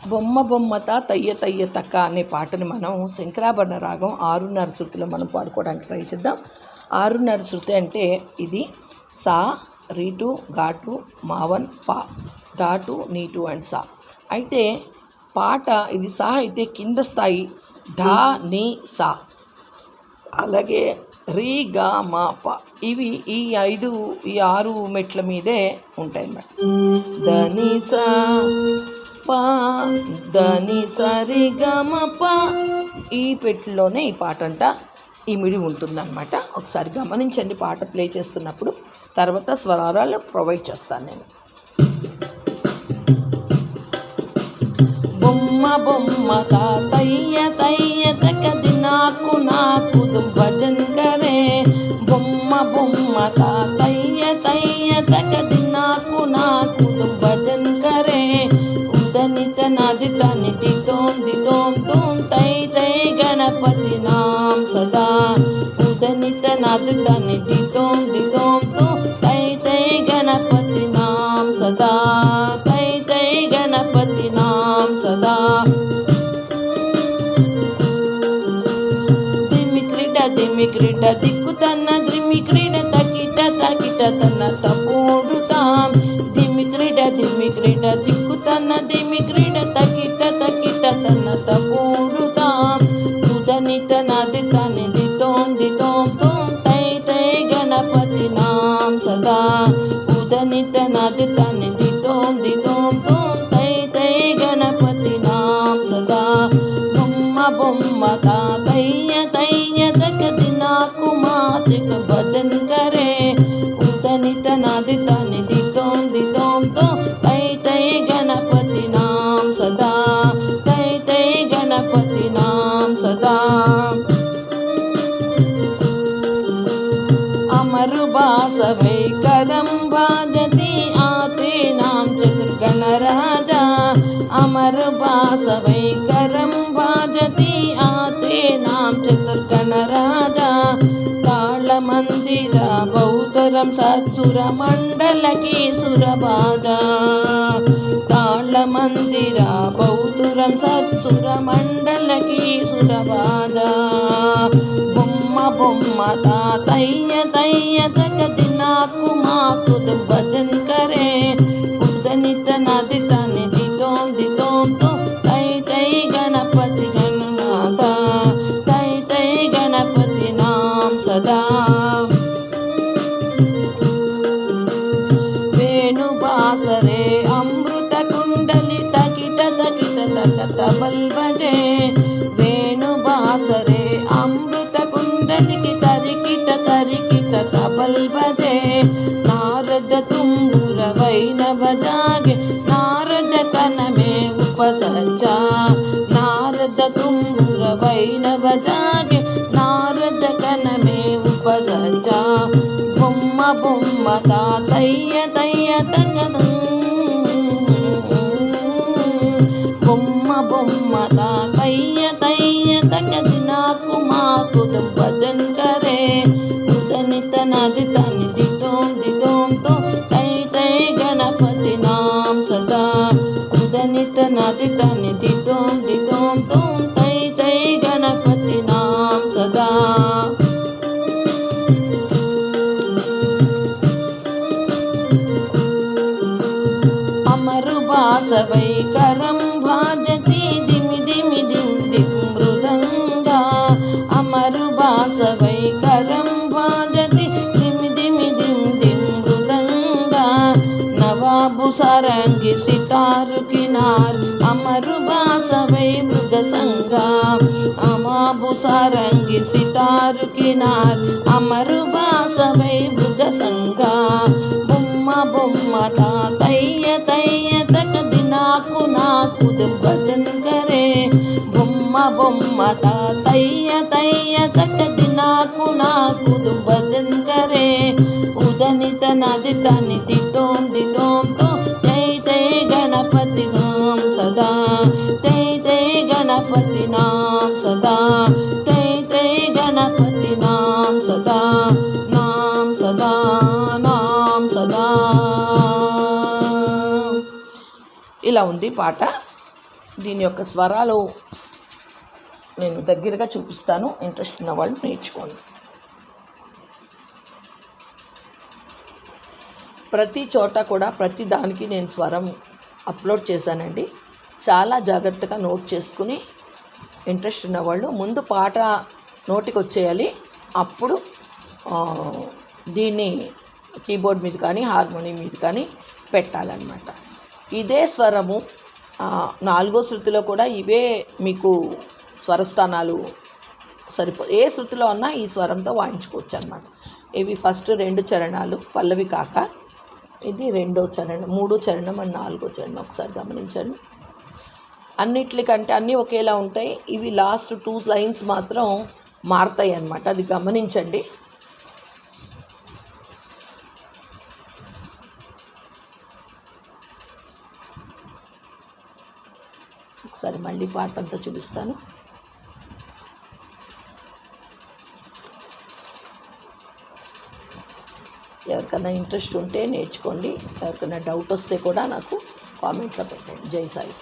బొమ్మ బొమ్మత తయ్య తయ్య తక్క అనే పాటని మనం శంకరాభరణ రాగం 6:30 శృతిలో మనం పాడుకోవడానికి ట్రై చేద్దాం. 6:30 శృతి అంటే ఇది సా, రీటు, ఘాటు, మావన్, పా, ఘాటు, నీటు అండ్ సా. అయితే పాట ఇది సా అయితే కింద స్థాయి ధా, నీ, సా, అలాగే రీ, గా, మా, పా ఇవి ఈ 6 మెట్ల మీదే ఉంటాయి అన్నమాట. ధని సా పా, ధని సరి గమ పా, ఈ పెట్టులోనే ఈ పాట అంతా ఇమిడి ఉంటుందన్నమాట. ఒకసారి గమనించండి పాట ప్లే చేస్తున్నప్పుడు, తర్వాత స్వరాలు ప్రొవైడ్ చేస్తాను నేను. బొమ్మ బొమ్మ తా తయ్య తయ్య తకది నాకు నాకు భజన్ కరే. బొమ్మ బొమ్మ తా తయ్య తయ్య తకది నాకు నాకు భజన్ కరే. ఉదనిత నది తనిది తోం దితోం తోం తై తై గణపతి నాం సదా. ఉదనిత నది తనిది తోం దితోం తోం తై తై గణపతి నాం సదా. తై తై గణపతి నాం సదా. దిమి క్రీడ దిక్కు తన్న ద్రిమి క్రీడ తకిట తకిట తన తపోడుతాం. దిమి క్రీడ దిక్కు తన్న దిమి క్రీడ తకిట తకిట తన తపోడుతాం. ఉదనిత నది తనిది తోం దితోం తోం తై తై గణపతి నాం సదా. ఉదనిత నది తనిది తోం దితోం తోం తై తై గణపతి నాం సదా. బొమ్మ బొమ్మ తా తయ్య తయ్య తకది నాకు మాతిక భజన్ కరే. ఉదనిత నది తనిది తోం దితోం తోం తై తై గణపతి నాం సదా. తై తై గణపతి నాం సదా. అమరు బాసవై కరం భాజతి ఆతే నాం చతుర్గణ రాజా. అమరు బాసవై కరం భాజతి ఆతే నాం చతుర్గణ రాజా. తాళ మందిర బౌద్ధరం సత్సుర మండలకి సురబాజా. తాళ మందిర బౌద్ధరం సత్సుర మండలకి సురబాజా. బొమ్మ బొమ్మ తా తయ్య తయ్య తకది నాకు మాకు భజన్ కరే. ఉదనిత నది తనిది తోం దితోం తోం తై తై గణపతి గణనాథ. తై తై గణపతి నాం సదా. వేణు బాసరే అమృత కుండలి తకిట తకిట తకత బల్బజే. వేణు బాసరే అమృత కుండలికి తరికిట తరికిట తబల్ బజే. నారద తుంబుర వైనవ జాగే నారద కనమే ఉపసజ్జా. నారద తుంబుర వైనవ జాగే నారద కనమే ఉపసజ్జా. బొమ్మ బొమ్మ తా తయ్య తయ్య తకదు. బొమ్మ బొమ్మ తా తయ్య తయ్య తకది నాకు మాకు భజన్ కరే. ఉదనిత నది తనిది తోం దితోం తోం తై తై గణపతి నాం సదా. ఉదనిత నది తనిది తోం దితోం తోం తై తై గణపతి నాం సదా. అమరు బాసవై కరం భాజతి దిమి దిమి దిం దిం మృదంగా. అమరు బాసవై కరం భాజతి దిమి దిమి దిం దిం మృదంగా. నవాబు సారంగి సితారు కినార్ అమరు బాసవై మృగ సంగా. అమాబు సారంగి సితారు కినార్ అమరు బాసవై మృగ సంగా. బొమ్మ బొమ్మ తా తయ్య తయ్య తకది నాకు నాకు భజన్ కరే. బొమ్మ బొమ్మ తా తయ్య తయ్య తకది నాకు నాకు భజన్ కరే. ఉదనిత నది తనిది తోం దితోం తోం తై తై గణపతి నాం సదా. తై తై గణపతి నాం సదా. తై తై గణపతి నాం సదా. నాం సదా నాం సదా. ఇలా ఉంది పాట. దీని యొక్క స్వరాలు నేను దగ్గరగా చూపిస్తాను, ఇంట్రెస్ట్ ఉన్న వాళ్ళు నేర్చుకోండి. ప్రతి చోట కూడా ప్రతి దానికి నేను స్వరం అప్లోడ్ చేశానండి. చాలా జాగ్రత్తగా నోట్ చేసుకుని ఇంట్రెస్ట్ ఉన్నవాళ్ళు ముందు పాట నోటికి వచ్చేయాలి, అప్పుడు దీన్ని కీబోర్డ్ మీద కానీ హార్మోనియం మీద కానీ పెట్టాలన్నమాట. ఇదే స్వరము 4వ శృతిలో కూడా ఇవే మీకు స్వరస్థానాలు ఏ శృతిలో ఉన్నా ఈ స్వరంతో వాయించుకోవచ్చు అన్నమాట. ఇవి ఫస్ట్ 2 చరణాలు పల్లవి కాక, ఇది 2వ చరణం, 3వ చరణం అండ్ 4వ చరణం. ఒకసారి గమనించండి. అన్నిట్లికంటే అన్నీ ఒకేలా ఉంటాయి, ఇవి లాస్ట్ 2 లైన్స్ మాత్రం మారుతాయి అన్నమాట. అది గమనించండి. ఒకసారి మళ్ళీ పాట అంతా చూపిస్తాను. ఎవరికైనా ఇంట్రెస్ట్ ఉంటే నేర్చుకోండి, ఎవరికైనా డౌట్ వస్తే కూడా నాకు కామెంట్లో పెట్టండి. జై సాయి.